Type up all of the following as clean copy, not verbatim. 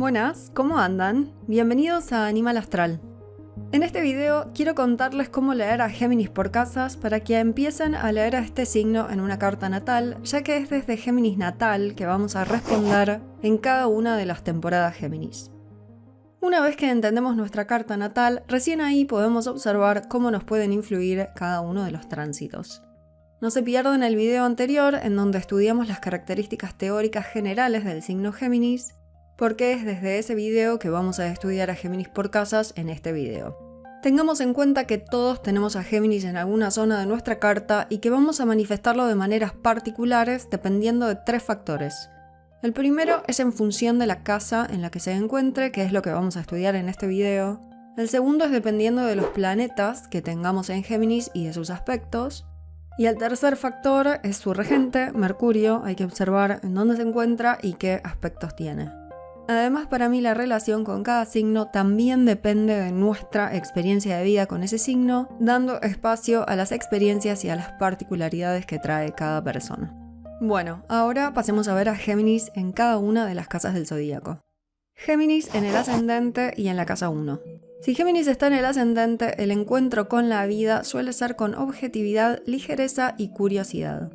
Buenas, ¿cómo andan? Bienvenidos a Animal Astral. En este video quiero contarles cómo leer a Géminis por casas para que empiecen a leer a este signo en una carta natal, ya que es desde Géminis natal que vamos a responder en cada una de las temporadas Géminis. Una vez que entendemos nuestra carta natal, recién ahí podemos observar cómo nos pueden influir cada uno de los tránsitos. No se pierdan el video anterior en donde estudiamos las características teóricas generales del signo Géminis, porque es desde ese video que vamos a estudiar a Géminis por casas en este video. Tengamos en cuenta que todos tenemos a Géminis en alguna zona de nuestra carta y que vamos a manifestarlo de maneras particulares dependiendo de 3 factores. El primero es en función de la casa en la que se encuentre, que es lo que vamos a estudiar en este video. El segundo es dependiendo de los planetas que tengamos en Géminis y de sus aspectos. Y el tercer factor es su regente, Mercurio. Hay que observar en dónde se encuentra y qué aspectos tiene. Además, para mí la relación con cada signo también depende de nuestra experiencia de vida con ese signo, dando espacio a las experiencias y a las particularidades que trae cada persona. Bueno, ahora pasemos a ver a Géminis en cada una de las casas del zodíaco. Géminis en el ascendente y en la casa 1. Si Géminis está en el ascendente, el encuentro con la vida suele ser con objetividad, ligereza y curiosidad.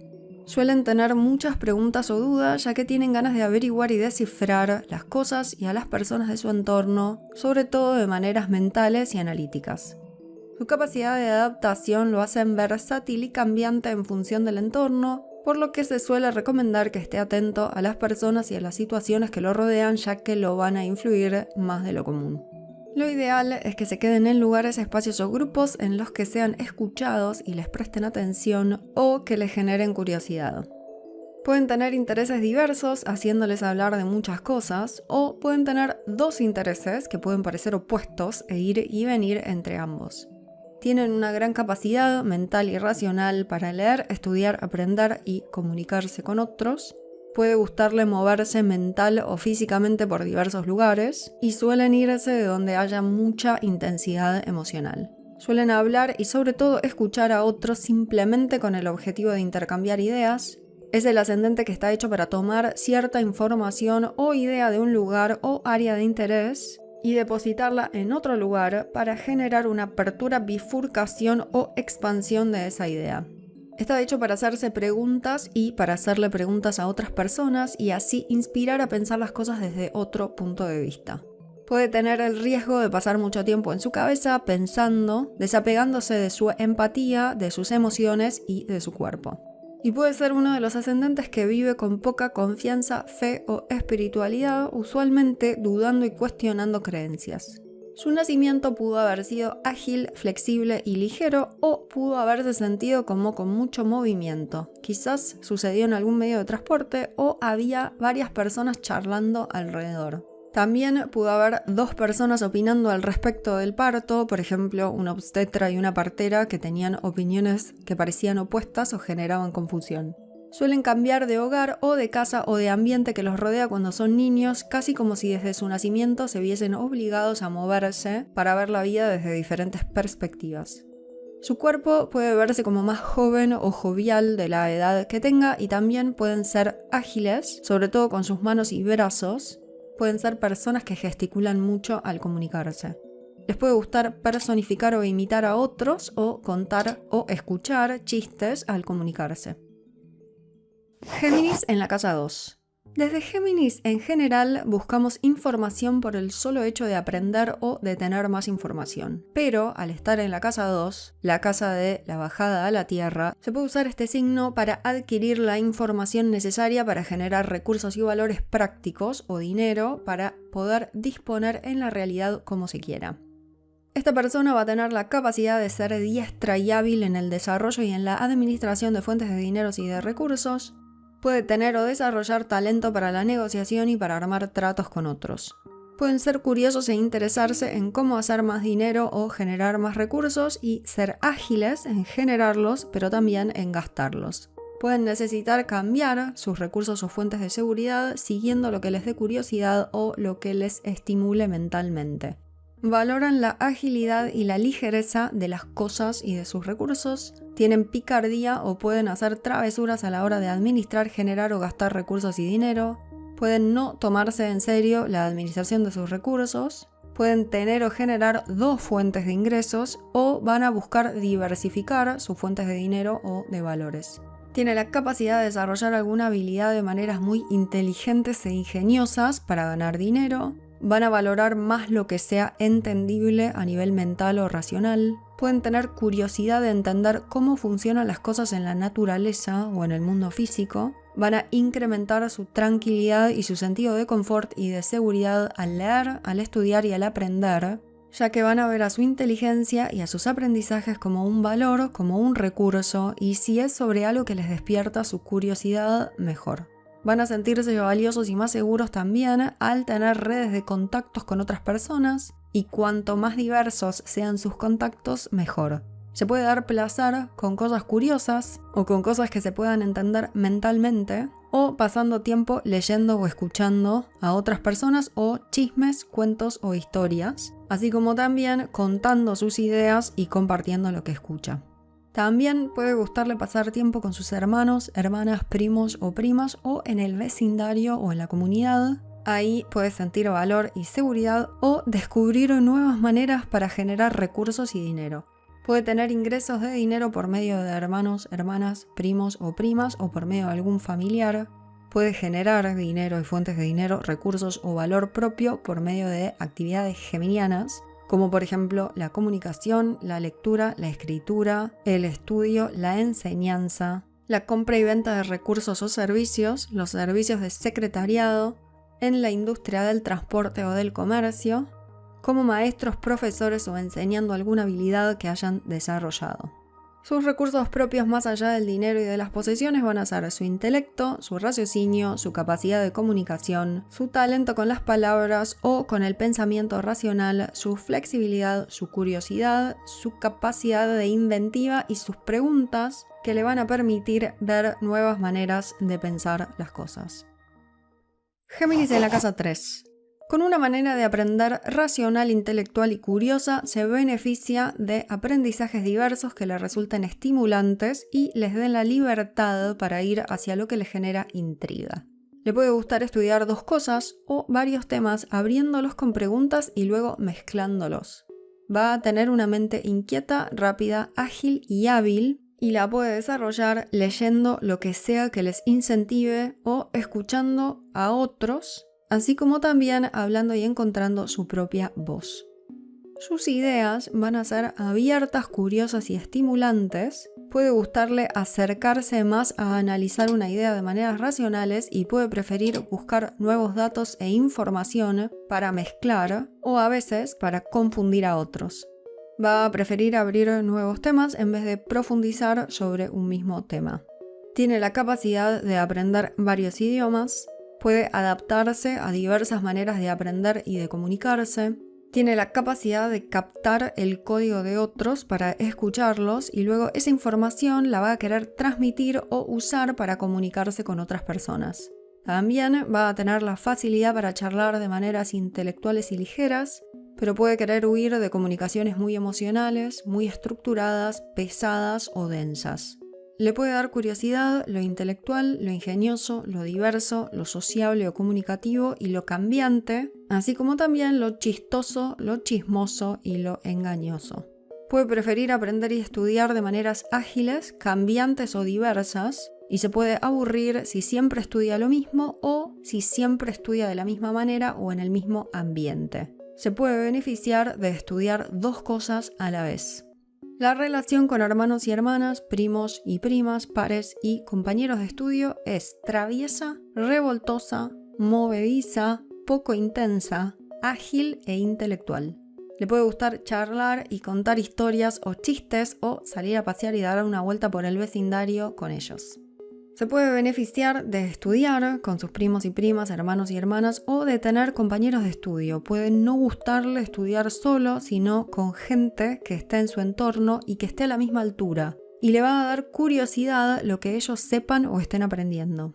Suelen tener muchas preguntas o dudas, ya que tienen ganas de averiguar y descifrar las cosas y a las personas de su entorno, sobre todo de maneras mentales y analíticas. Su capacidad de adaptación lo hacen versátil y cambiante en función del entorno, por lo que se suele recomendar que esté atento a las personas y a las situaciones que lo rodean, ya que lo van a influir más de lo común. Lo ideal es que se queden en lugares, espacios o grupos en los que sean escuchados y les presten atención o que les generen curiosidad. Pueden tener intereses diversos, haciéndoles hablar de muchas cosas, o pueden tener 2 intereses que pueden parecer opuestos e ir y venir entre ambos. Tienen una gran capacidad mental y racional para leer, estudiar, aprender y comunicarse con otros. Puede gustarle moverse mental o físicamente por diversos lugares y suelen irse de donde haya mucha intensidad emocional. Suelen hablar y sobre todo escuchar a otros simplemente con el objetivo de intercambiar ideas. Es el ascendente que está hecho para tomar cierta información o idea de un lugar o área de interés y depositarla en otro lugar para generar una apertura, bifurcación o expansión de esa idea. Está hecho para hacerse preguntas y para hacerle preguntas a otras personas y así inspirar a pensar las cosas desde otro punto de vista. Puede tener el riesgo de pasar mucho tiempo en su cabeza pensando, desapegándose de su empatía, de sus emociones y de su cuerpo. Y puede ser uno de los ascendentes que vive con poca confianza, fe o espiritualidad, usualmente dudando y cuestionando creencias. Su nacimiento pudo haber sido ágil, flexible y ligero, o pudo haberse sentido como con mucho movimiento. Quizás sucedió en algún medio de transporte o había varias personas charlando alrededor. También pudo haber 2 personas opinando al respecto del parto, por ejemplo, una obstetra y una partera que tenían opiniones que parecían opuestas o generaban confusión. Suelen cambiar de hogar o de casa o de ambiente que los rodea cuando son niños, casi como si desde su nacimiento se viesen obligados a moverse para ver la vida desde diferentes perspectivas. Su cuerpo puede verse como más joven o jovial de la edad que tenga y también pueden ser ágiles, sobre todo con sus manos y brazos. Pueden ser personas que gesticulan mucho al comunicarse. Les puede gustar personificar o imitar a otros o contar o escuchar chistes al comunicarse. Géminis en la casa 2. Desde Géminis en general buscamos información por el solo hecho de aprender o de tener más información. Pero al estar en la casa 2, la casa de la bajada a la tierra, se puede usar este signo para adquirir la información necesaria para generar recursos y valores prácticos o dinero para poder disponer en la realidad como se quiera. Esta persona va a tener la capacidad de ser diestra y hábil en el desarrollo y en la administración de fuentes de dineros y de recursos. Puede tener o desarrollar talento para la negociación y para armar tratos con otros. Pueden ser curiosos e interesarse en cómo hacer más dinero o generar más recursos y ser ágiles en generarlos, pero también en gastarlos. Pueden necesitar cambiar sus recursos o fuentes de seguridad siguiendo lo que les dé curiosidad o lo que les estimule mentalmente. Valoran la agilidad y la ligereza de las cosas y de sus recursos, tienen picardía o pueden hacer travesuras a la hora de administrar, generar o gastar recursos y dinero, pueden no tomarse en serio la administración de sus recursos, pueden tener o generar 2 fuentes de ingresos o van a buscar diversificar sus fuentes de dinero o de valores. Tiene la capacidad de desarrollar alguna habilidad de maneras muy inteligentes e ingeniosas para ganar dinero. Van a valorar más lo que sea entendible a nivel mental o racional. Pueden tener curiosidad de entender cómo funcionan las cosas en la naturaleza o en el mundo físico. Van a incrementar su tranquilidad y su sentido de confort y de seguridad al leer, al estudiar y al aprender, ya que van a ver a su inteligencia y a sus aprendizajes como un valor, como un recurso, y si es sobre algo que les despierta su curiosidad, mejor. Van a sentirse valiosos y más seguros también al tener redes de contactos con otras personas, y cuanto más diversos sean sus contactos, mejor. Se puede dar placer con cosas curiosas o con cosas que se puedan entender mentalmente, o pasando tiempo leyendo o escuchando a otras personas o chismes, cuentos o historias, así como también contando sus ideas y compartiendo lo que escucha. También puede gustarle pasar tiempo con sus hermanos, hermanas, primos o primas o en el vecindario o en la comunidad. Ahí puede sentir valor y seguridad o descubrir nuevas maneras para generar recursos y dinero. Puede tener ingresos de dinero por medio de hermanos, hermanas, primos o primas o por medio de algún familiar. Puede generar dinero y fuentes de dinero, recursos o valor propio por medio de actividades geminianas, como por ejemplo la comunicación, la lectura, la escritura, el estudio, la enseñanza, la compra y venta de recursos o servicios, los servicios de secretariado, en la industria del transporte o del comercio, como maestros, profesores o enseñando alguna habilidad que hayan desarrollado. Sus recursos propios más allá del dinero y de las posesiones van a ser su intelecto, su raciocinio, su capacidad de comunicación, su talento con las palabras o con el pensamiento racional, su flexibilidad, su curiosidad, su capacidad de inventiva y sus preguntas que le van a permitir ver nuevas maneras de pensar las cosas. Géminis en la casa 3. Con una manera de aprender racional, intelectual y curiosa, se beneficia de aprendizajes diversos que le resulten estimulantes y les den la libertad para ir hacia lo que le genera intriga. Le puede gustar estudiar 2 cosas o varios temas abriéndolos con preguntas y luego mezclándolos. Va a tener una mente inquieta, rápida, ágil y hábil y la puede desarrollar leyendo lo que sea que les incentive o escuchando a otros, así como también hablando y encontrando su propia voz. Sus ideas van a ser abiertas, curiosas y estimulantes. Puede gustarle acercarse más a analizar una idea de maneras racionales y puede preferir buscar nuevos datos e información para mezclar o a veces para confundir a otros. Va a preferir abrir nuevos temas en vez de profundizar sobre un mismo tema. Tiene la capacidad de aprender varios idiomas. Puede adaptarse a diversas maneras de aprender y de comunicarse. Tiene la capacidad de captar el código de otros para escucharlos y luego esa información la va a querer transmitir o usar para comunicarse con otras personas. También va a tener la facilidad para charlar de maneras intelectuales y ligeras, pero puede querer huir de comunicaciones muy emocionales, muy estructuradas, pesadas o densas. Le puede dar curiosidad lo intelectual, lo ingenioso, lo diverso, lo sociable o comunicativo y lo cambiante, así como también lo chistoso, lo chismoso y lo engañoso. Puede preferir aprender y estudiar de maneras ágiles, cambiantes o diversas, y se puede aburrir si siempre estudia lo mismo o si siempre estudia de la misma manera o en el mismo ambiente. Se puede beneficiar de estudiar 2 cosas a la vez. La relación con hermanos y hermanas, primos y primas, pares y compañeros de estudio es traviesa, revoltosa, movediza, poco intensa, ágil e intelectual. Le puede gustar charlar y contar historias o chistes o salir a pasear y dar una vuelta por el vecindario con ellos. Se puede beneficiar de estudiar con sus primos y primas, hermanos y hermanas o de tener compañeros de estudio. Puede no gustarle estudiar solo, sino con gente que esté en su entorno y que esté a la misma altura. Y le va a dar curiosidad lo que ellos sepan o estén aprendiendo.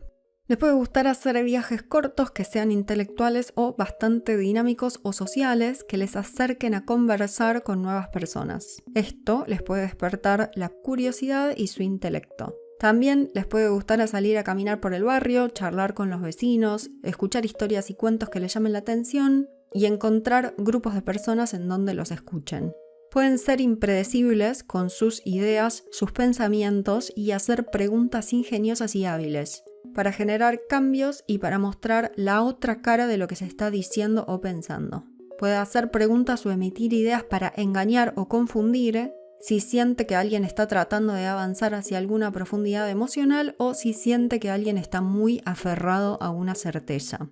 Les puede gustar hacer viajes cortos que sean intelectuales o bastante dinámicos o sociales que les acerquen a conversar con nuevas personas. Esto les puede despertar la curiosidad y su intelecto. También les puede gustar salir a caminar por el barrio, charlar con los vecinos, escuchar historias y cuentos que les llamen la atención y encontrar grupos de personas en donde los escuchen. Pueden ser impredecibles con sus ideas, sus pensamientos y hacer preguntas ingeniosas y hábiles, para generar cambios y para mostrar la otra cara de lo que se está diciendo o pensando. Puede hacer preguntas o emitir ideas para engañar o confundir si siente que alguien está tratando de avanzar hacia alguna profundidad emocional o si siente que alguien está muy aferrado a una certeza.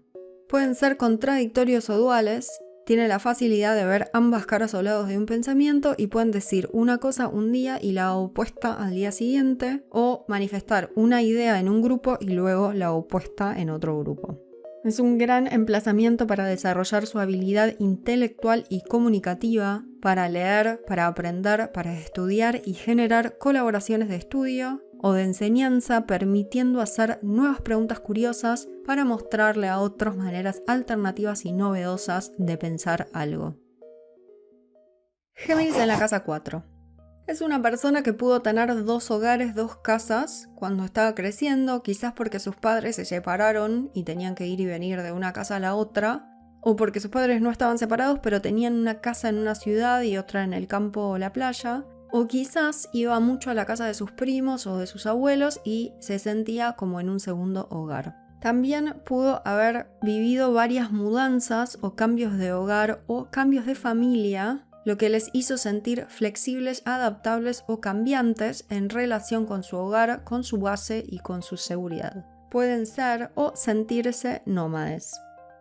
Pueden ser contradictorios o duales. Tienen la facilidad de ver ambas caras o lados de un pensamiento y pueden decir una cosa un día y la opuesta al día siguiente, o manifestar una idea en un grupo y luego la opuesta en otro grupo. Es un gran emplazamiento para desarrollar su habilidad intelectual y comunicativa, para leer, para aprender, para estudiar y generar colaboraciones de estudio o de enseñanza, permitiendo hacer nuevas preguntas curiosas para mostrarle a otros maneras alternativas y novedosas de pensar algo. Géminis en la casa 4. Es una persona que pudo tener 2 hogares, 2 casas cuando estaba creciendo, quizás porque sus padres se separaron y tenían que ir y venir de una casa a la otra, o porque sus padres no estaban separados pero tenían una casa en una ciudad y otra en el campo o la playa, o quizás iba mucho a la casa de sus primos o de sus abuelos y se sentía como en un segundo hogar. También pudo haber vivido varias mudanzas o cambios de hogar o cambios de familia, lo que les hizo sentir flexibles, adaptables o cambiantes en relación con su hogar, con su base y con su seguridad. Pueden ser o sentirse nómades.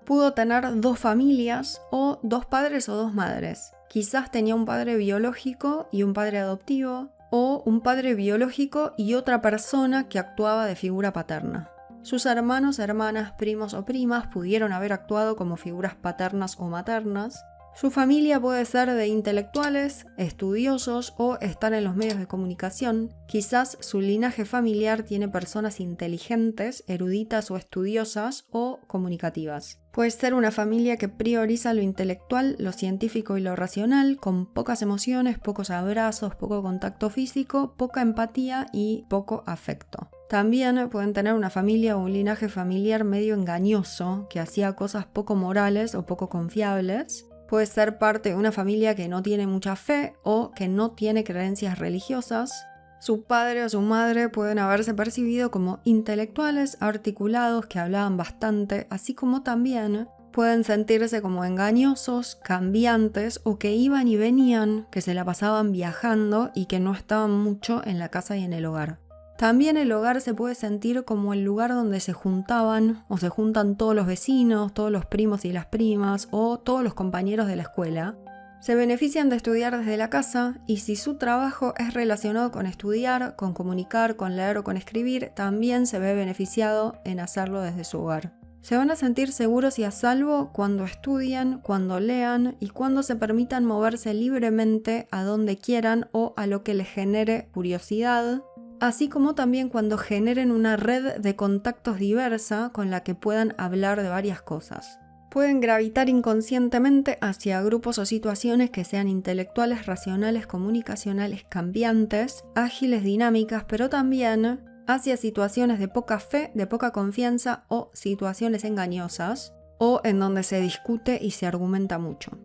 Pudo tener 2 familias o 2 padres o 2 madres. Quizás tenía un padre biológico y un padre adoptivo, o un padre biológico y otra persona que actuaba de figura paterna. Sus hermanos, hermanas, primos o primas pudieron haber actuado como figuras paternas o maternas. Su familia puede ser de intelectuales, estudiosos o estar en los medios de comunicación. Quizás su linaje familiar tiene personas inteligentes, eruditas o estudiosas o comunicativas. Puede ser una familia que prioriza lo intelectual, lo científico y lo racional, con pocas emociones, pocos abrazos, poco contacto físico, poca empatía y poco afecto. También pueden tener una familia o un linaje familiar medio engañoso, que hacía cosas poco morales o poco confiables. Puede ser parte de una familia que no tiene mucha fe o que no tiene creencias religiosas. Su padre o su madre pueden haberse percibido como intelectuales, articulados, que hablaban bastante, así como también pueden sentirse como engañosos, cambiantes o que iban y venían, que se la pasaban viajando y que no estaban mucho en la casa y en el hogar. También el hogar se puede sentir como el lugar donde se juntaban o se juntan todos los vecinos, todos los primos y las primas o todos los compañeros de la escuela. Se benefician de estudiar desde la casa y si su trabajo es relacionado con estudiar, con comunicar, con leer o con escribir, también se ve beneficiado en hacerlo desde su hogar. Se van a sentir seguros y a salvo cuando estudian, cuando lean y cuando se permitan moverse libremente a donde quieran o a lo que les genere curiosidad, así como también cuando generen una red de contactos diversa con la que puedan hablar de varias cosas. Pueden gravitar inconscientemente hacia grupos o situaciones que sean intelectuales, racionales, comunicacionales, cambiantes, ágiles, dinámicas, pero también hacia situaciones de poca fe, de poca confianza o situaciones engañosas, o en donde se discute y se argumenta mucho.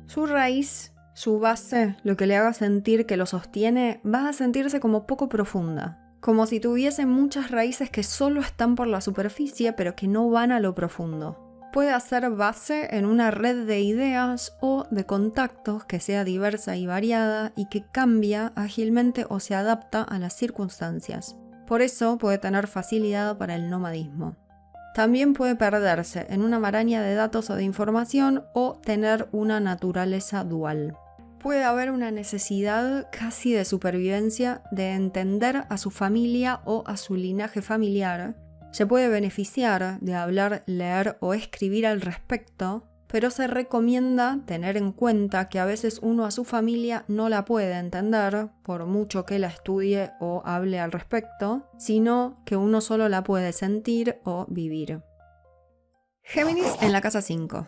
Su raíz, su base, lo que le haga sentir que lo sostiene, va a sentirse como poco profunda, como si tuviese muchas raíces que solo están por la superficie pero que no van a lo profundo. Puede hacer base en una red de ideas o de contactos que sea diversa y variada y que cambia ágilmente o se adapta a las circunstancias. Por eso puede tener facilidad para el nomadismo. También puede perderse en una maraña de datos o de información o tener una naturaleza dual. Puede haber una necesidad casi de supervivencia de entender a su familia o a su linaje familiar. Se puede beneficiar de hablar, leer o escribir al respecto, pero se recomienda tener en cuenta que a veces uno a su familia no la puede entender, por mucho que la estudie o hable al respecto, sino que uno solo la puede sentir o vivir. Géminis en la casa 5.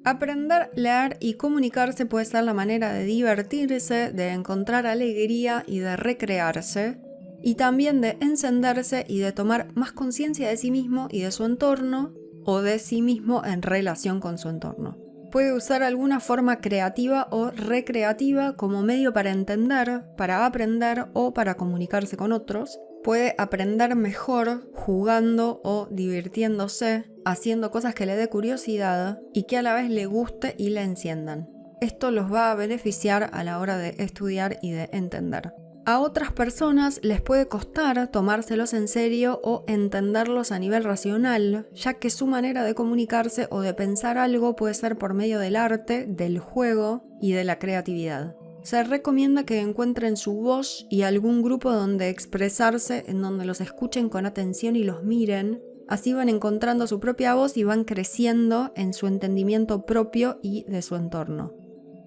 Aprender, leer y comunicarse puede ser la manera de divertirse, de encontrar alegría y de recrearse. y también de encenderse y de tomar más conciencia de sí mismo y de su entorno, o de sí mismo en relación con su entorno. Puede usar alguna forma creativa o recreativa como medio para entender, para aprender o para comunicarse con otros. Puede aprender mejor jugando o divirtiéndose, haciendo cosas que le dé curiosidad y que a la vez le guste y le enciendan. Esto los va a beneficiar a la hora de estudiar y de entender. A otras personas les puede costar tomárselos en serio o entenderlos a nivel racional, ya que su manera de comunicarse o de pensar algo puede ser por medio del arte, del juego y de la creatividad. Se recomienda que encuentren su voz y algún grupo donde expresarse, en donde los escuchen con atención y los miren. Así van encontrando su propia voz y van creciendo en su entendimiento propio y de su entorno.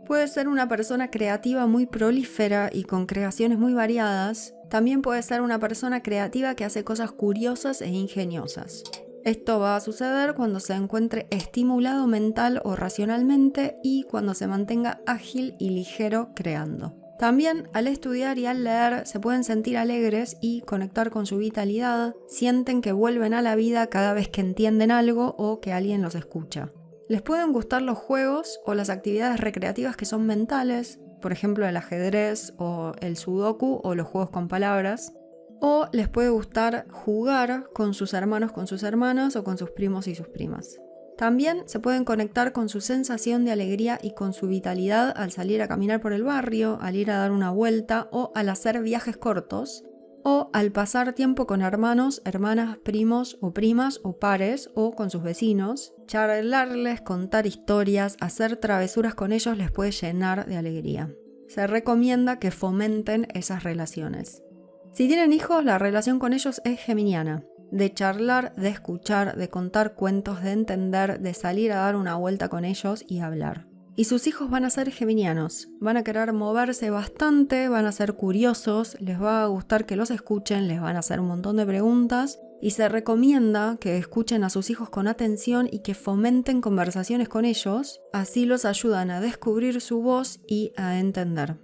Puede ser una persona creativa muy prolífera y con creaciones muy variadas. También puede ser una persona creativa que hace cosas curiosas e ingeniosas. Esto va a suceder cuando se encuentre estimulado mental o racionalmente y cuando se mantenga ágil y ligero creando. También al estudiar y al leer se pueden sentir alegres y conectar con su vitalidad. Sienten que vuelven a la vida cada vez que entienden algo o que alguien los escucha. Les pueden gustar los juegos o las actividades recreativas que son mentales, por ejemplo el ajedrez o el sudoku o los juegos con palabras. O les puede gustar jugar con sus hermanos, con sus hermanas o con sus primos y sus primas. También se pueden conectar con su sensación de alegría y con su vitalidad al salir a caminar por el barrio, al ir a dar una vuelta o al hacer viajes cortos. O al pasar tiempo con hermanos, hermanas, primos o primas o pares o con sus vecinos. Charlarles, contar historias, hacer travesuras con ellos les puede llenar de alegría. Se recomienda que fomenten esas relaciones. Si tienen hijos, la relación con ellos es geminiana. De charlar, de escuchar, de contar cuentos, de entender, de salir a dar una vuelta con ellos y hablar. Y sus hijos van a ser geminianos, van a querer moverse bastante, van a ser curiosos, les va a gustar que los escuchen, les van a hacer un montón de preguntas y se recomienda que escuchen a sus hijos con atención y que fomenten conversaciones con ellos, así los ayudan a descubrir su voz y a entender.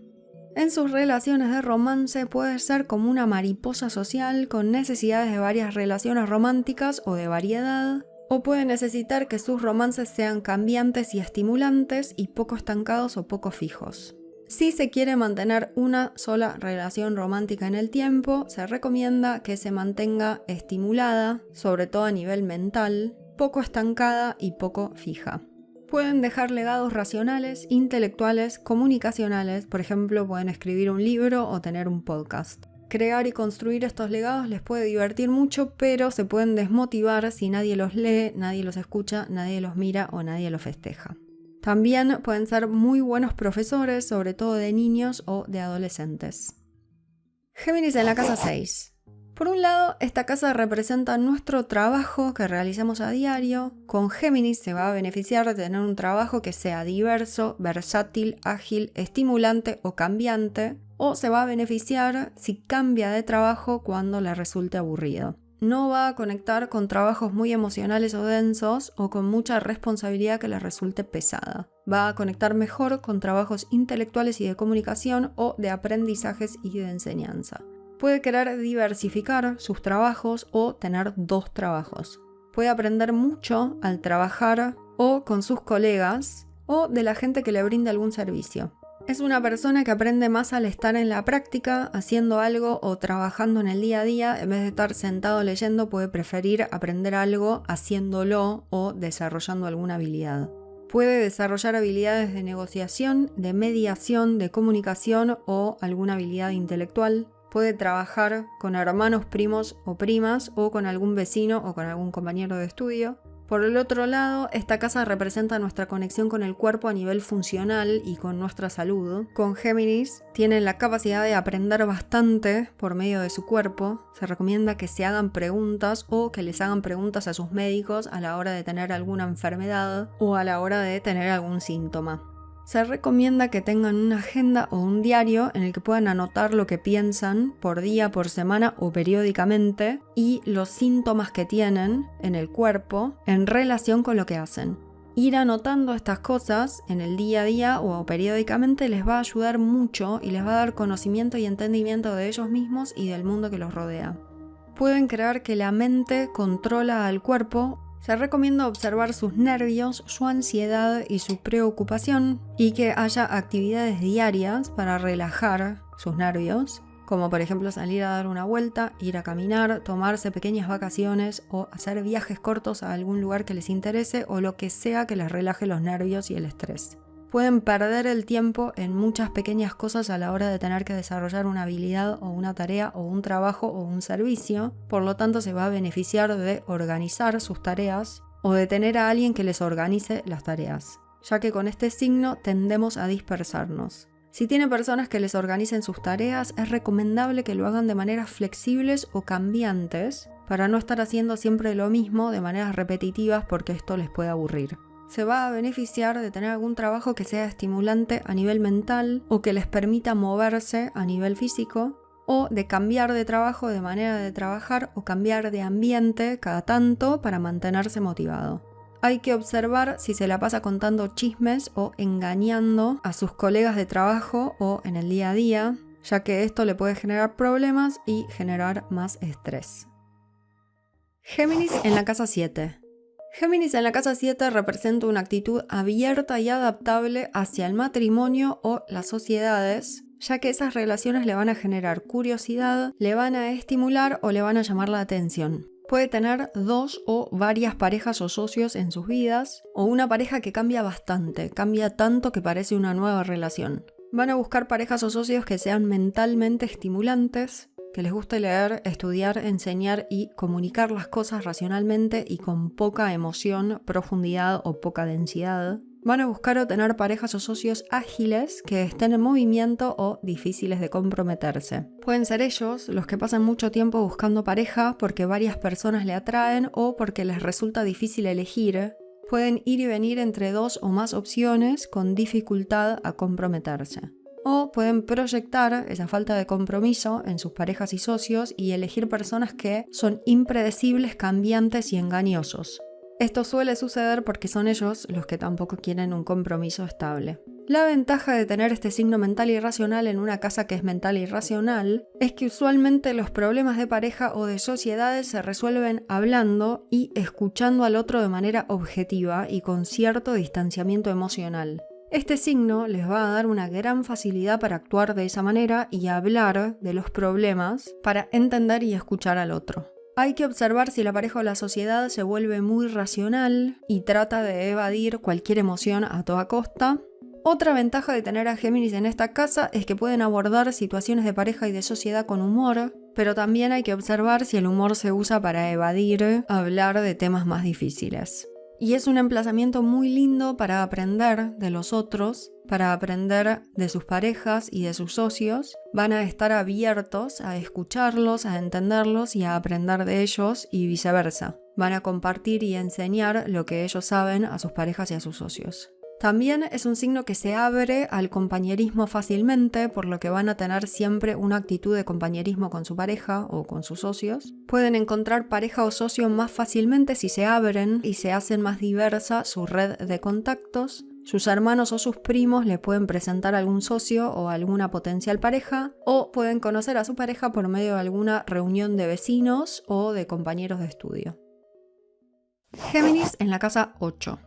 En sus relaciones de romance puede ser como una mariposa social con necesidades de varias relaciones románticas o de variedad. O puede necesitar que sus romances sean cambiantes y estimulantes y poco estancados o poco fijos. Si se quiere mantener una sola relación romántica en el tiempo, se recomienda que se mantenga estimulada, sobre todo a nivel mental, poco estancada y poco fija. Pueden dejar legados racionales, intelectuales, comunicacionales, por ejemplo, pueden escribir un libro o tener un podcast. Crear y construir estos legados les puede divertir mucho, pero se pueden desmotivar si nadie los lee, nadie los escucha, nadie los mira o nadie los festeja. También pueden ser muy buenos profesores, sobre todo de niños o de adolescentes. Géminis en la casa 6. Por un lado, esta casa representa nuestro trabajo que realizamos a diario. Con Géminis se va a beneficiar de tener un trabajo que sea diverso, versátil, ágil, estimulante o cambiante. O se va a beneficiar si cambia de trabajo cuando le resulte aburrido. No va a conectar con trabajos muy emocionales o densos o con mucha responsabilidad que le resulte pesada. Va a conectar mejor con trabajos intelectuales y de comunicación o de aprendizajes y de enseñanza. Puede querer diversificar sus trabajos o tener 2 trabajos. Puede aprender mucho al trabajar o con sus colegas o de la gente que le brinda algún servicio. Es una persona que aprende más al estar en la práctica, haciendo algo o trabajando en el día a día. En vez de estar sentado leyendo, puede preferir aprender algo haciéndolo o desarrollando alguna habilidad. Puede desarrollar habilidades de negociación, de mediación, de comunicación o alguna habilidad intelectual. Puede trabajar con hermanos, primos o primas o con algún vecino o con algún compañero de estudio. Por el otro lado, esta casa representa nuestra conexión con el cuerpo a nivel funcional y con nuestra salud. Con Géminis tienen la capacidad de aprender bastante por medio de su cuerpo. Se recomienda que se hagan preguntas o que les hagan preguntas a sus médicos a la hora de tener alguna enfermedad o a la hora de tener algún síntoma. Se recomienda que tengan una agenda o un diario en el que puedan anotar lo que piensan por día, por semana o periódicamente y los síntomas que tienen en el cuerpo en relación con lo que hacen. Ir anotando estas cosas en el día a día o periódicamente les va a ayudar mucho y les va a dar conocimiento y entendimiento de ellos mismos y del mundo que los rodea. Pueden creer que la mente controla al cuerpo. Se recomienda observar sus nervios, su ansiedad y su preocupación y que haya actividades diarias para relajar sus nervios, como por ejemplo salir a dar una vuelta, ir a caminar, tomarse pequeñas vacaciones o hacer viajes cortos a algún lugar que les interese o lo que sea que les relaje los nervios y el estrés. Pueden perder el tiempo en muchas pequeñas cosas a la hora de tener que desarrollar una habilidad o una tarea o un trabajo o un servicio, por lo tanto se va a beneficiar de organizar sus tareas o de tener a alguien que les organice las tareas, ya que con este signo tendemos a dispersarnos. Si tiene personas que les organicen sus tareas, es recomendable que lo hagan de maneras flexibles o cambiantes para no estar haciendo siempre lo mismo de maneras repetitivas porque esto les puede aburrir. Se va a beneficiar de tener algún trabajo que sea estimulante a nivel mental o que les permita moverse a nivel físico o de cambiar de trabajo, de manera de trabajar o cambiar de ambiente cada tanto para mantenerse motivado. Hay que observar si se la pasa contando chismes o engañando a sus colegas de trabajo o en el día a día, ya que esto le puede generar problemas y generar más estrés. Géminis en la casa 7. Géminis en la casa 7 representa una actitud abierta y adaptable hacia el matrimonio o las sociedades, ya que esas relaciones le van a generar curiosidad, le van a estimular o le van a llamar la atención. Puede tener 2 o varias parejas o socios en sus vidas, o una pareja que cambia bastante, cambia tanto que parece una nueva relación. Van a buscar parejas o socios que sean mentalmente estimulantes, que les guste leer, estudiar, enseñar y comunicar las cosas racionalmente y con poca emoción, profundidad o poca densidad. Van a buscar o tener parejas o socios ágiles que estén en movimiento o difíciles de comprometerse. Pueden ser ellos los que pasan mucho tiempo buscando pareja porque varias personas le atraen o porque les resulta difícil elegir. Pueden ir y venir entre 2 o más opciones con dificultad a comprometerse. O pueden proyectar esa falta de compromiso en sus parejas y socios y elegir personas que son impredecibles, cambiantes y engañosos. Esto suele suceder porque son ellos los que tampoco quieren un compromiso estable. La ventaja de tener este signo mental y racional en una casa que es mental y racional es que usualmente los problemas de pareja o de sociedades se resuelven hablando y escuchando al otro de manera objetiva y con cierto distanciamiento emocional. Este signo les va a dar una gran facilidad para actuar de esa manera y hablar de los problemas para entender y escuchar al otro. Hay que observar si la pareja o la sociedad se vuelve muy racional y trata de evadir cualquier emoción a toda costa. Otra ventaja de tener a Géminis en esta casa es que pueden abordar situaciones de pareja y de sociedad con humor, pero también hay que observar si el humor se usa para evadir, hablar de temas más difíciles. Y es un emplazamiento muy lindo para aprender de los otros, para aprender de sus parejas y de sus socios. Van a estar abiertos a escucharlos, a entenderlos y a aprender de ellos y viceversa. Van a compartir y enseñar lo que ellos saben a sus parejas y a sus socios. También es un signo que se abre al compañerismo fácilmente, por lo que van a tener siempre una actitud de compañerismo con su pareja o con sus socios. Pueden encontrar pareja o socio más fácilmente si se abren y se hacen más diversa su red de contactos. Sus hermanos o sus primos le pueden presentar algún socio o alguna potencial pareja, o pueden conocer a su pareja por medio de alguna reunión de vecinos o de compañeros de estudio. Géminis en la casa 8.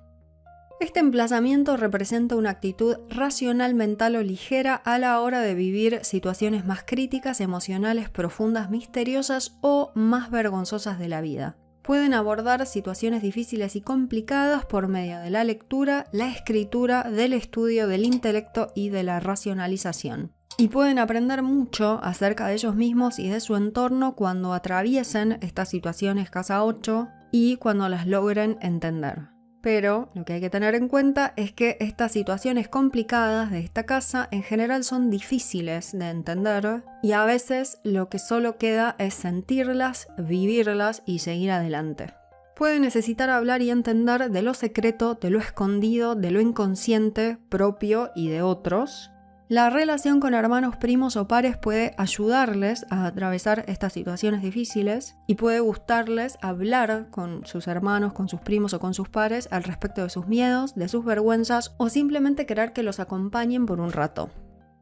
Este emplazamiento representa una actitud racional, mental o ligera a la hora de vivir situaciones más críticas, emocionales, profundas, misteriosas o más vergonzosas de la vida. Pueden abordar situaciones difíciles y complicadas por medio de la lectura, la escritura, del estudio, del intelecto y de la racionalización. Y pueden aprender mucho acerca de ellos mismos y de su entorno cuando atraviesen estas situaciones casa 8 y cuando las logren entender. Pero lo que hay que tener en cuenta es que estas situaciones complicadas de esta casa en general son difíciles de entender y a veces lo que solo queda es sentirlas, vivirlas y seguir adelante. Puede necesitar hablar y entender de lo secreto, de lo escondido, de lo inconsciente propio y de otros. La relación con hermanos, primos o pares puede ayudarles a atravesar estas situaciones difíciles y puede gustarles hablar con sus hermanos, con sus primos o con sus pares al respecto de sus miedos, de sus vergüenzas o simplemente querer que los acompañen por un rato.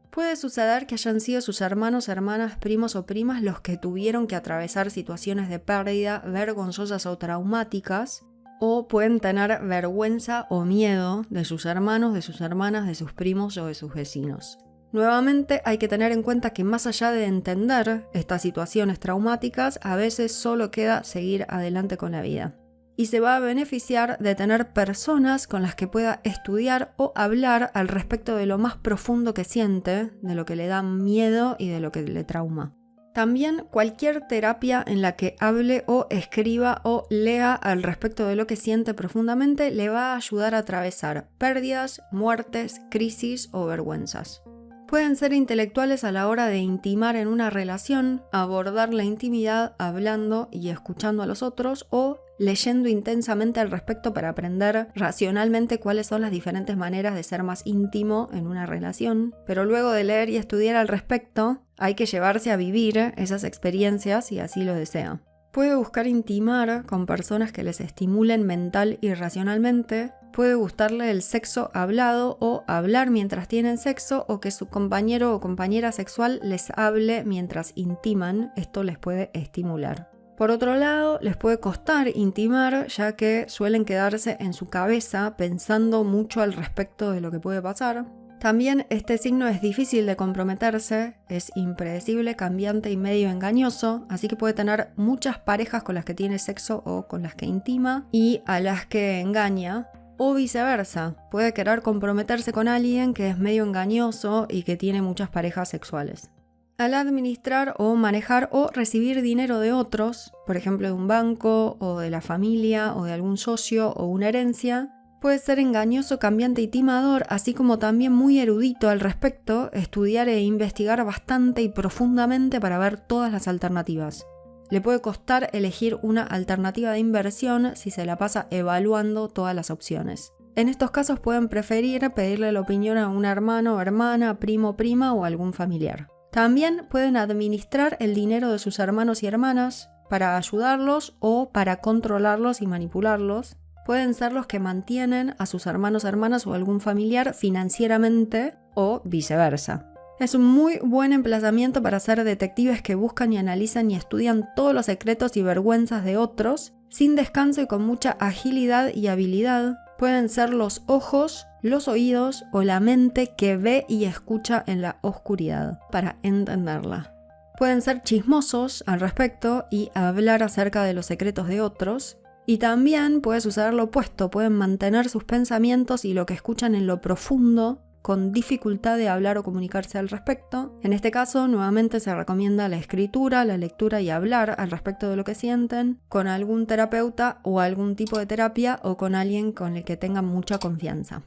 Puede suceder que hayan sido sus hermanos, hermanas, primos o primas los que tuvieron que atravesar situaciones de pérdida vergonzosas o traumáticas, o pueden tener vergüenza o miedo de sus hermanos, de sus hermanas, de sus primos o de sus vecinos. Nuevamente hay que tener en cuenta que más allá de entender estas situaciones traumáticas, a veces solo queda seguir adelante con la vida. Y se va a beneficiar de tener personas con las que pueda estudiar o hablar al respecto de lo más profundo que siente, de lo que le da miedo y de lo que le trauma. También cualquier terapia en la que hable o escriba o lea al respecto de lo que siente profundamente le va a ayudar a atravesar pérdidas, muertes, crisis o vergüenzas. Pueden ser intelectuales a la hora de intimar en una relación, abordar la intimidad hablando y escuchando a los otros o leyendo intensamente al respecto para aprender racionalmente cuáles son las diferentes maneras de ser más íntimo en una relación. Pero luego de leer y estudiar al respecto, hay que llevarse a vivir esas experiencias si así lo desea. Puede buscar intimar con personas que les estimulen mental y racionalmente. Puede gustarle el sexo hablado o hablar mientras tienen sexo o que su compañero o compañera sexual les hable mientras intiman. Esto les puede estimular. Por otro lado, les puede costar intimar ya que suelen quedarse en su cabeza pensando mucho al respecto de lo que puede pasar. También este signo es difícil de comprometerse, es impredecible, cambiante y medio engañoso, así que puede tener muchas parejas con las que tiene sexo o con las que intima y a las que engaña. O viceversa, puede querer comprometerse con alguien que es medio engañoso y que tiene muchas parejas sexuales. Al administrar o manejar o recibir dinero de otros, por ejemplo de un banco o de la familia o de algún socio o una herencia, puede ser engañoso, cambiante y timador, así como también muy erudito al respecto, estudiar e investigar bastante y profundamente para ver todas las alternativas. Le puede costar elegir una alternativa de inversión si se la pasa evaluando todas las opciones. En estos casos pueden preferir pedirle la opinión a un hermano o hermana, primo, prima o algún familiar. También pueden administrar el dinero de sus hermanos y hermanas para ayudarlos o para controlarlos y manipularlos. Pueden ser los que mantienen a sus hermanos, hermanas o algún familiar financieramente o viceversa. Es un muy buen emplazamiento para ser detectives que buscan y analizan y estudian todos los secretos y vergüenzas de otros, sin descanso y con mucha agilidad y habilidad. Pueden ser los ojos, los oídos o la mente que ve y escucha en la oscuridad para entenderla. Pueden ser chismosos al respecto y hablar acerca de los secretos de otros. Y también puede suceder lo opuesto, pueden mantener sus pensamientos y lo que escuchan en lo profundo, con dificultad de hablar o comunicarse al respecto. En este caso, nuevamente se recomienda la escritura, la lectura y hablar al respecto de lo que sienten, con algún terapeuta o algún tipo de terapia o con alguien con el que tengan mucha confianza.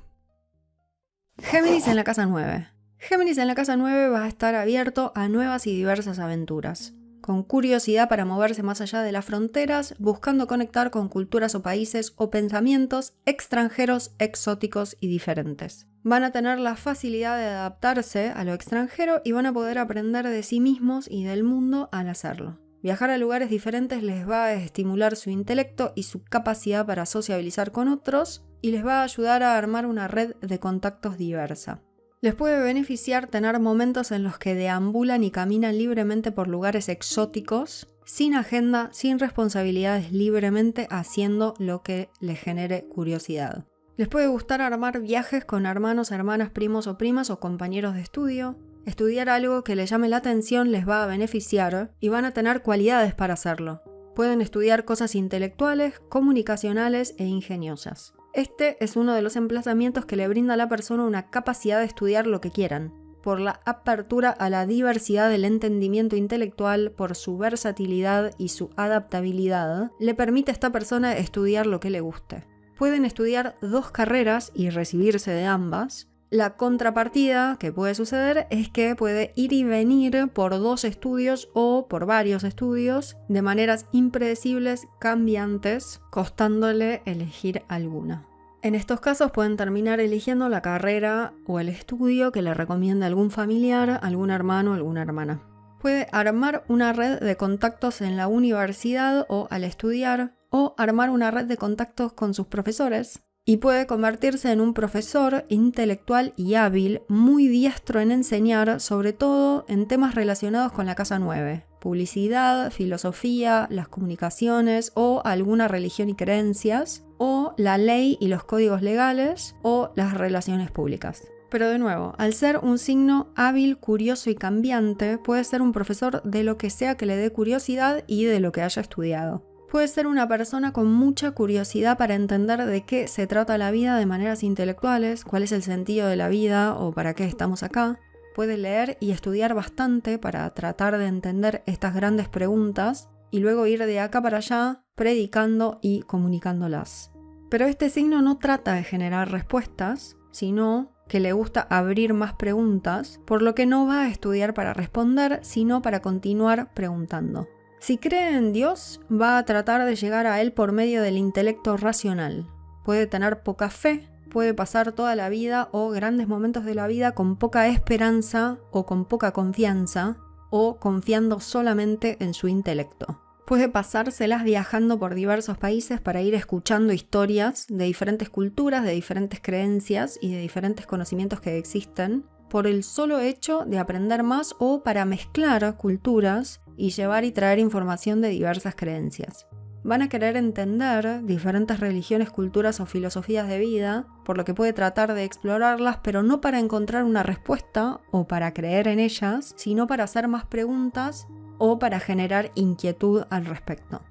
Géminis en la casa 9. Géminis en la casa 9 va a estar abierto a nuevas y diversas aventuras, con curiosidad para moverse más allá de las fronteras, buscando conectar con culturas o países o pensamientos extranjeros, exóticos y diferentes. Van a tener la facilidad de adaptarse a lo extranjero y van a poder aprender de sí mismos y del mundo al hacerlo. Viajar a lugares diferentes les va a estimular su intelecto y su capacidad para sociabilizar con otros y les va a ayudar a armar una red de contactos diversa. Les puede beneficiar tener momentos en los que deambulan y caminan libremente por lugares exóticos, sin agenda, sin responsabilidades, libremente haciendo lo que les genere curiosidad. Les puede gustar armar viajes con hermanos, hermanas, primos o primas o compañeros de estudio. Estudiar algo que les llame la atención les va a beneficiar y van a tener cualidades para hacerlo. Pueden estudiar cosas intelectuales, comunicacionales e ingeniosas. Este es uno de los emplazamientos que le brinda a la persona una capacidad de estudiar lo que quieran, por la apertura a la diversidad del entendimiento intelectual, por su versatilidad y su adaptabilidad, le permite a esta persona estudiar lo que le guste. Pueden estudiar 2 carreras y recibirse de ambas. La contrapartida que puede suceder es que puede ir y venir por 2 estudios o por varios estudios de maneras impredecibles, cambiantes, costándole elegir alguna. En estos casos pueden terminar eligiendo la carrera o el estudio que le recomienda algún familiar, algún hermano o alguna hermana. Puede armar una red de contactos en la universidad o al estudiar, o armar una red de contactos con sus profesores. Y puede convertirse en un profesor intelectual y hábil, muy diestro en enseñar, sobre todo en temas relacionados con la Casa 9, publicidad, filosofía, las comunicaciones o alguna religión y creencias, o la ley y los códigos legales, o las relaciones públicas. Pero de nuevo, al ser un signo hábil, curioso y cambiante, puede ser un profesor de lo que sea que le dé curiosidad y de lo que haya estudiado. Puede ser una persona con mucha curiosidad para entender de qué se trata la vida de maneras intelectuales, cuál es el sentido de la vida o para qué estamos acá. Puede leer y estudiar bastante para tratar de entender estas grandes preguntas y luego ir de acá para allá predicando y comunicándolas. Pero este signo no trata de generar respuestas, sino que le gusta abrir más preguntas, por lo que no va a estudiar para responder, sino para continuar preguntando. Si cree en Dios, va a tratar de llegar a él por medio del intelecto racional. Puede tener poca fe, puede pasar toda la vida o grandes momentos de la vida con poca esperanza o con poca confianza, o confiando solamente en su intelecto. Puede pasárselas viajando por diversos países para ir escuchando historias de diferentes culturas, de diferentes creencias y de diferentes conocimientos que existen, por el solo hecho de aprender más o para mezclar culturas y llevar y traer información de diversas creencias. Van a querer entender diferentes religiones, culturas o filosofías de vida, por lo que puede tratar de explorarlas, pero no para encontrar una respuesta o para creer en ellas, sino para hacer más preguntas o para generar inquietud al respecto.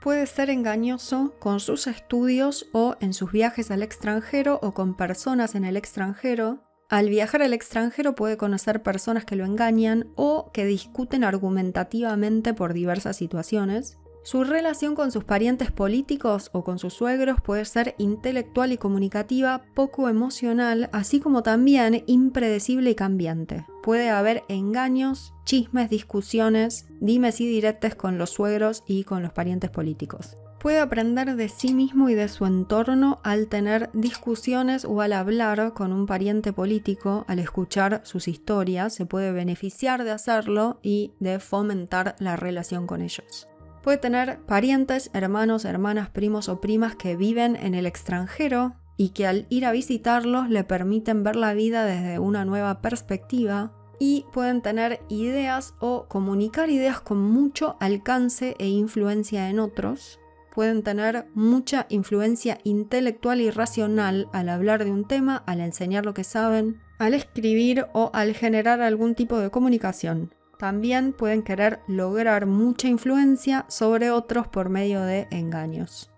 Puede ser engañoso con sus estudios o en sus viajes al extranjero o con personas en el extranjero. Al viajar al extranjero puede conocer personas que lo engañan o que discuten argumentativamente por diversas situaciones. Su relación con sus parientes políticos o con sus suegros puede ser intelectual y comunicativa, poco emocional, así como también impredecible y cambiante. Puede haber engaños, chismes, discusiones, dimes y diretes con los suegros y con los parientes políticos. Puede aprender de sí mismo y de su entorno al tener discusiones o al hablar con un pariente político, al escuchar sus historias, se puede beneficiar de hacerlo y de fomentar la relación con ellos. Puede tener parientes, hermanos, hermanas, primos o primas que viven en el extranjero y que al ir a visitarlos le permiten ver la vida desde una nueva perspectiva, y pueden tener ideas o comunicar ideas con mucho alcance e influencia en otros. Pueden tener mucha influencia intelectual y racional al hablar de un tema, al enseñar lo que saben, al escribir o al generar algún tipo de comunicación. También pueden querer lograr mucha influencia sobre otros por medio de engaños.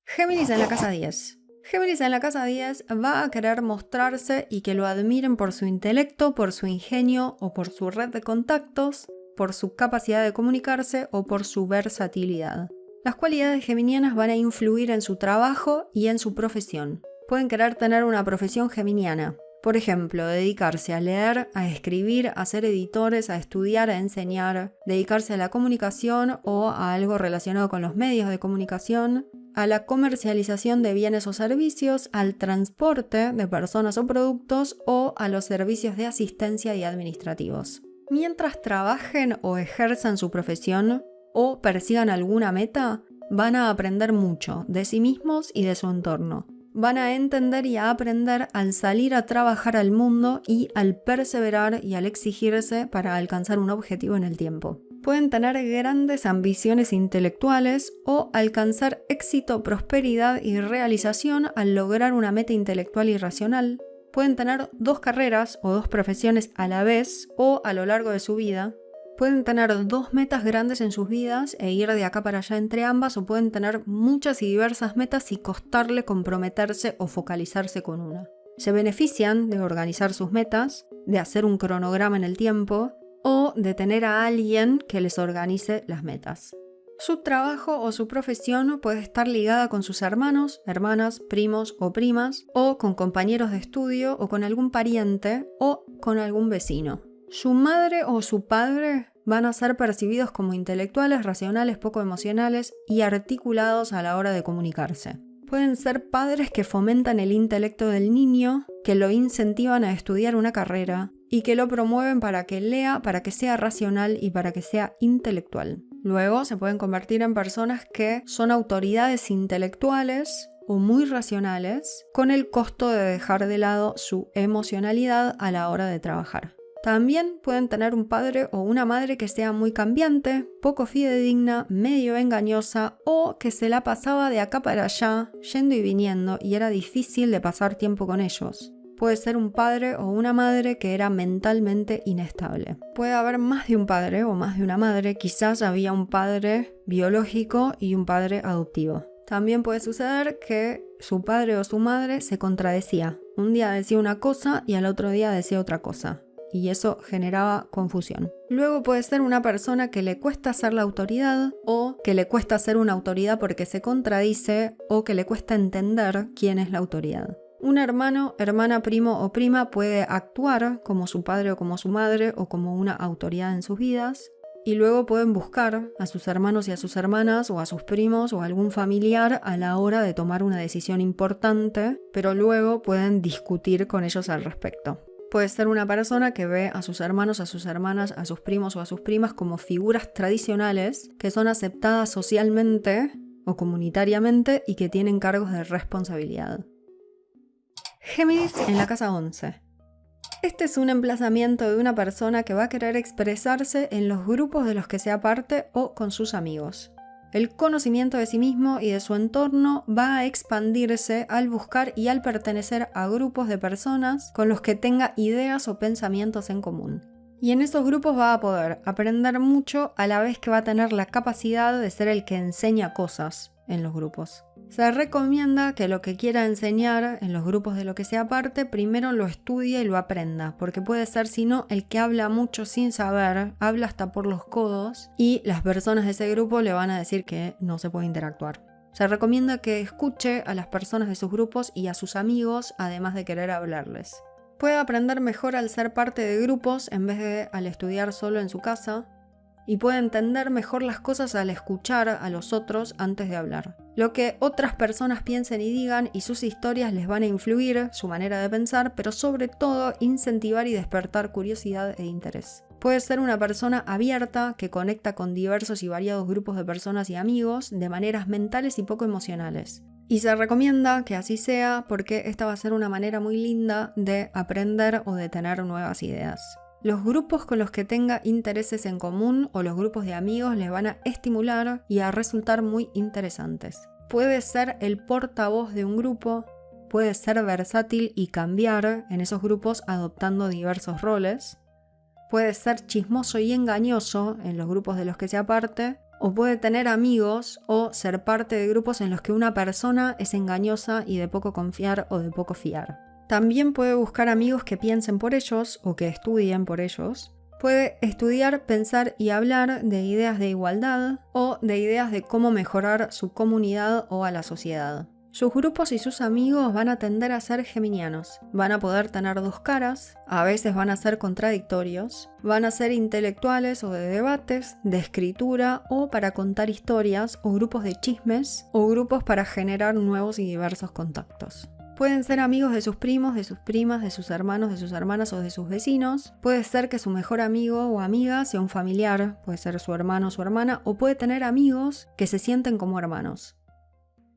Géminis en la casa 10. Géminis en la casa 10 va a querer mostrarse y que lo admiren por su intelecto, por su ingenio o por su red de contactos, por su capacidad de comunicarse o por su versatilidad. Las cualidades geminianas van a influir en su trabajo y en su profesión. Pueden querer tener una profesión geminiana. Por ejemplo, dedicarse a leer, a escribir, a ser editores, a estudiar, a enseñar, dedicarse a la comunicación o a algo relacionado con los medios de comunicación, a la comercialización de bienes o servicios, al transporte de personas o productos o a los servicios de asistencia y administrativos. Mientras trabajen o ejerzan su profesión o persigan alguna meta, van a aprender mucho de sí mismos y de su entorno. Van a entender y a aprender al salir a trabajar al mundo y al perseverar y al exigirse para alcanzar un objetivo en el tiempo. Pueden tener grandes ambiciones intelectuales o alcanzar éxito, prosperidad y realización al lograr una meta intelectual y racional. Pueden tener 2 carreras o 2 profesiones a la vez o a lo largo de su vida. Pueden tener 2 metas grandes en sus vidas e ir de acá para allá entre ambas, o pueden tener muchas y diversas metas y costarle comprometerse o focalizarse con una. Se benefician de organizar sus metas, de hacer un cronograma en el tiempo o de tener a alguien que les organice las metas. Su trabajo o su profesión puede estar ligada con sus hermanos, hermanas, primos o primas, o con compañeros de estudio o con algún pariente o con algún vecino. Su madre o su padre van a ser percibidos como intelectuales, racionales, poco emocionales y articulados a la hora de comunicarse. Pueden ser padres que fomentan el intelecto del niño, que lo incentivan a estudiar una carrera y que lo promueven para que lea, para que sea racional y para que sea intelectual. Luego se pueden convertir en personas que son autoridades intelectuales o muy racionales, con el costo de dejar de lado su emocionalidad a la hora de trabajar. También pueden tener un padre o una madre que sea muy cambiante, poco fidedigna, medio engañosa o que se la pasaba de acá para allá, yendo y viniendo, y era difícil de pasar tiempo con ellos. Puede ser un padre o una madre que era mentalmente inestable. Puede haber más de un padre o más de una madre, quizás había un padre biológico y un padre adoptivo. También puede suceder que su padre o su madre se contradecía. Un día decía una cosa y al otro día decía otra cosa. Y eso generaba confusión. Luego puede ser una persona que le cuesta ser la autoridad o que le cuesta ser una autoridad porque se contradice o que le cuesta entender quién es la autoridad. Un hermano, hermana, primo o prima puede actuar como su padre o como su madre o como una autoridad en sus vidas y luego pueden buscar a sus hermanos y a sus hermanas o a sus primos o a algún familiar a la hora de tomar una decisión importante, pero luego pueden discutir con ellos al respecto. Puede ser una persona que ve a sus hermanos, a sus hermanas, a sus primos o a sus primas como figuras tradicionales que son aceptadas socialmente o comunitariamente y que tienen cargos de responsabilidad. Géminis en la casa 11. Este es un emplazamiento de una persona que va a querer expresarse en los grupos de los que sea parte o con sus amigos. El conocimiento de sí mismo y de su entorno va a expandirse al buscar y al pertenecer a grupos de personas con los que tenga ideas o pensamientos en común. Y en esos grupos va a poder aprender mucho a la vez que va a tener la capacidad de ser el que enseña cosas en los grupos. Se recomienda que lo que quiera enseñar en los grupos de lo que sea parte, primero lo estudie y lo aprenda, porque puede ser, si no, el que habla mucho sin saber, habla hasta por los codos, y las personas de ese grupo le van a decir que no se puede interactuar. Se recomienda que escuche a las personas de sus grupos y a sus amigos, además de querer hablarles. Puede aprender mejor al ser parte de grupos en vez de al estudiar solo en su casa, y puede entender mejor las cosas al escuchar a los otros antes de hablar. Lo que otras personas piensen y digan y sus historias les van a influir, su manera de pensar, pero sobre todo incentivar y despertar curiosidad e interés. Puede ser una persona abierta que conecta con diversos y variados grupos de personas y amigos de maneras mentales y poco emocionales. Y se recomienda que así sea porque esta va a ser una manera muy linda de aprender o de tener nuevas ideas. Los grupos con los que tenga intereses en común o los grupos de amigos les van a estimular y a resultar muy interesantes. Puede ser el portavoz de un grupo, puede ser versátil y cambiar en esos grupos adoptando diversos roles, puede ser chismoso y engañoso en los grupos de los que sea parte, o puede tener amigos o ser parte de grupos en los que una persona es engañosa y de poco confiar o de poco fiar. También puede buscar amigos que piensen por ellos o que estudien por ellos. Puede estudiar, pensar y hablar de ideas de igualdad o de ideas de cómo mejorar su comunidad o a la sociedad. Sus grupos y sus amigos van a tender a ser geminianos. Van a poder tener dos caras, a veces van a ser contradictorios, van a ser intelectuales o de debates, de escritura o para contar historias o grupos de chismes o grupos para generar nuevos y diversos contactos. Pueden ser amigos de sus primos, de sus primas, de sus hermanos, de sus hermanas o de sus vecinos. Puede ser que su mejor amigo o amiga sea un familiar, puede ser su hermano o su hermana, o puede tener amigos que se sienten como hermanos.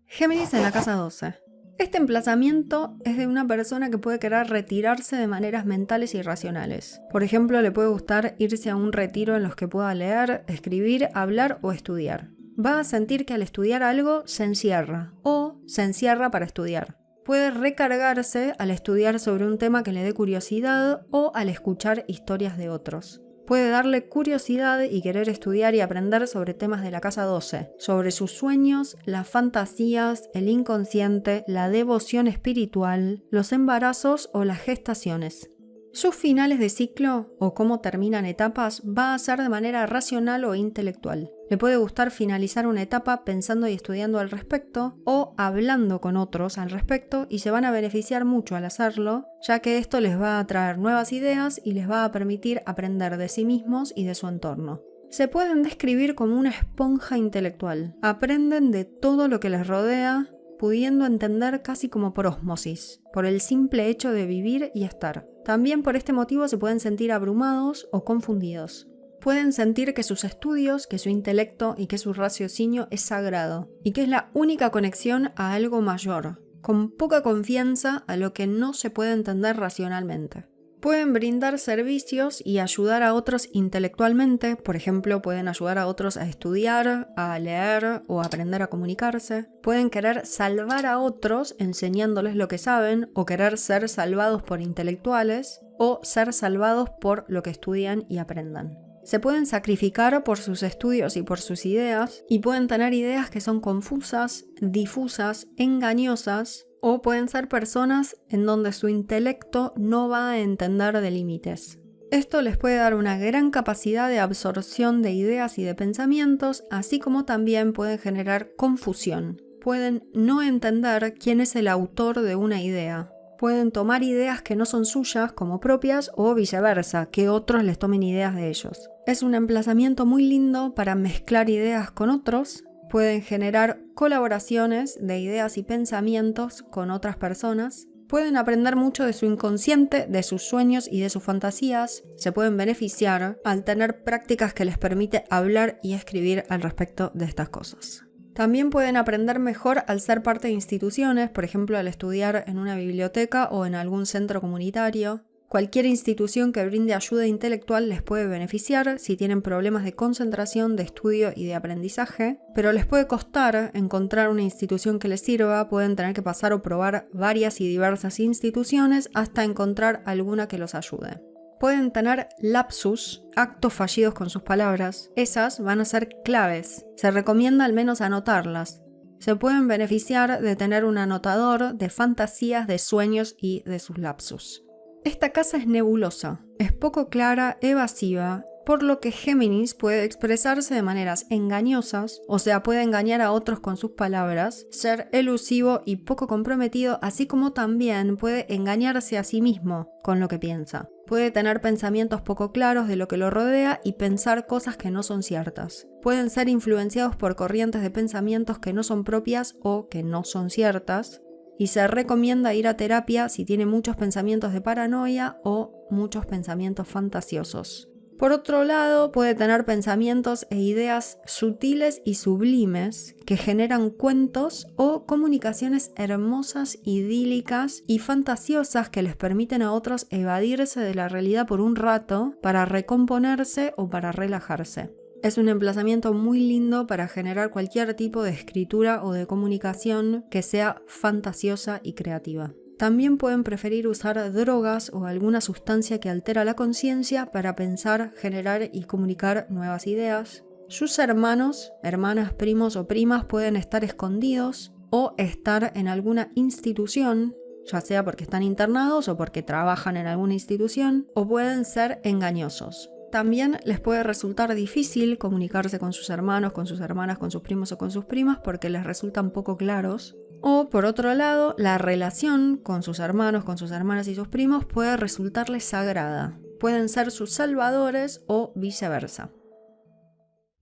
Géminis en la casa 12. Este emplazamiento es de una persona que puede querer retirarse de maneras mentales y racionales. Por ejemplo, le puede gustar irse a un retiro en los que pueda leer, escribir, hablar o estudiar. Va a sentir que al estudiar algo se encierra o se encierra para estudiar. Puede recargarse al estudiar sobre un tema que le dé curiosidad o al escuchar historias de otros. Puede darle curiosidad y querer estudiar y aprender sobre temas de la casa 12, sobre sus sueños, las fantasías, el inconsciente, la devoción espiritual, los embarazos o las gestaciones. Sus finales de ciclo o cómo terminan etapas va a ser de manera racional o intelectual. Le puede gustar finalizar una etapa pensando y estudiando al respecto o hablando con otros al respecto y se van a beneficiar mucho al hacerlo, ya que esto les va a traer nuevas ideas y les va a permitir aprender de sí mismos y de su entorno. Se pueden describir como una esponja intelectual. Aprenden de todo lo que les rodea. pudiendo entender casi como por ósmosis, por el simple hecho de vivir y estar. También por este motivo se pueden sentir abrumados o confundidos. Pueden sentir que sus estudios, que su intelecto y que su raciocinio es sagrado, y que es la única conexión a algo mayor, con poca confianza a lo que no se puede entender racionalmente. Pueden brindar servicios y ayudar a otros intelectualmente, por ejemplo, pueden ayudar a otros a estudiar, a leer o a aprender a comunicarse. Pueden querer salvar a otros enseñándoles lo que saben, o querer ser salvados por intelectuales, o ser salvados por lo que estudian y aprendan. Se pueden sacrificar por sus estudios y por sus ideas, y pueden tener ideas que son confusas, difusas, engañosas, o pueden ser personas en donde su intelecto no va a entender de límites. Esto les puede dar una gran capacidad de absorción de ideas y de pensamientos, así como también pueden generar confusión. Pueden no entender quién es el autor de una idea. Pueden tomar ideas que no son suyas como propias o viceversa, que otros les tomen ideas de ellos. Es un emplazamiento muy lindo para mezclar ideas con otros. Pueden generar colaboraciones de ideas y pensamientos con otras personas. Pueden aprender mucho de su inconsciente, de sus sueños y de sus fantasías. Se pueden beneficiar al tener prácticas que les permite hablar y escribir al respecto de estas cosas. También pueden aprender mejor al ser parte de instituciones, por ejemplo al estudiar en una biblioteca o en algún centro comunitario. Cualquier institución que brinde ayuda intelectual les puede beneficiar si tienen problemas de concentración, de estudio y de aprendizaje, pero les puede costar encontrar una institución que les sirva. Pueden tener que pasar o probar varias y diversas instituciones hasta encontrar alguna que los ayude. Pueden tener lapsus, actos fallidos con sus palabras. Esas van a ser claves. Se recomienda al menos anotarlas. Se pueden beneficiar de tener un anotador de fantasías, de sueños y de sus lapsus. Esta casa es nebulosa, es poco clara, evasiva, por lo que Géminis puede expresarse de maneras engañosas, o sea, puede engañar a otros con sus palabras, ser elusivo y poco comprometido, así como también puede engañarse a sí mismo con lo que piensa. Puede tener pensamientos poco claros de lo que lo rodea y pensar cosas que no son ciertas. Pueden ser influenciados por corrientes de pensamientos que no son propias o que no son ciertas. Y se recomienda ir a terapia si tiene muchos pensamientos de paranoia o muchos pensamientos fantasiosos. Por otro lado, puede tener pensamientos e ideas sutiles y sublimes que generan cuentos o comunicaciones hermosas, idílicas y fantasiosas que les permiten a otros evadirse de la realidad por un rato para recomponerse o para relajarse. Es un emplazamiento muy lindo para generar cualquier tipo de escritura o de comunicación que sea fantasiosa y creativa. También pueden preferir usar drogas o alguna sustancia que altera la conciencia para pensar, generar y comunicar nuevas ideas. Sus hermanos, hermanas, primos o primas pueden estar escondidos o estar en alguna institución, ya sea porque están internados o porque trabajan en alguna institución, o pueden ser engañosos. También les puede resultar difícil comunicarse con sus hermanos, con sus hermanas, con sus primos o con sus primas porque les resultan poco claros. O, por otro lado, la relación con sus hermanos, con sus hermanas y sus primos puede resultarles sagrada. Pueden ser sus salvadores o viceversa.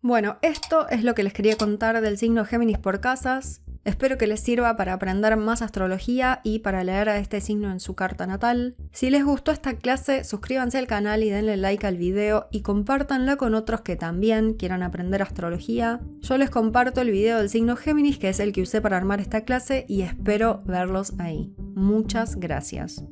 Bueno, esto es lo que les quería contar del signo Géminis por casas. Espero que les sirva para aprender más astrología y para leer a este signo en su carta natal. Si les gustó esta clase, suscríbanse al canal y denle like al video y compártanla con otros que también quieran aprender astrología. Yo les comparto el video del signo Géminis, que es el que usé para armar esta clase, y espero verlos ahí. Muchas gracias.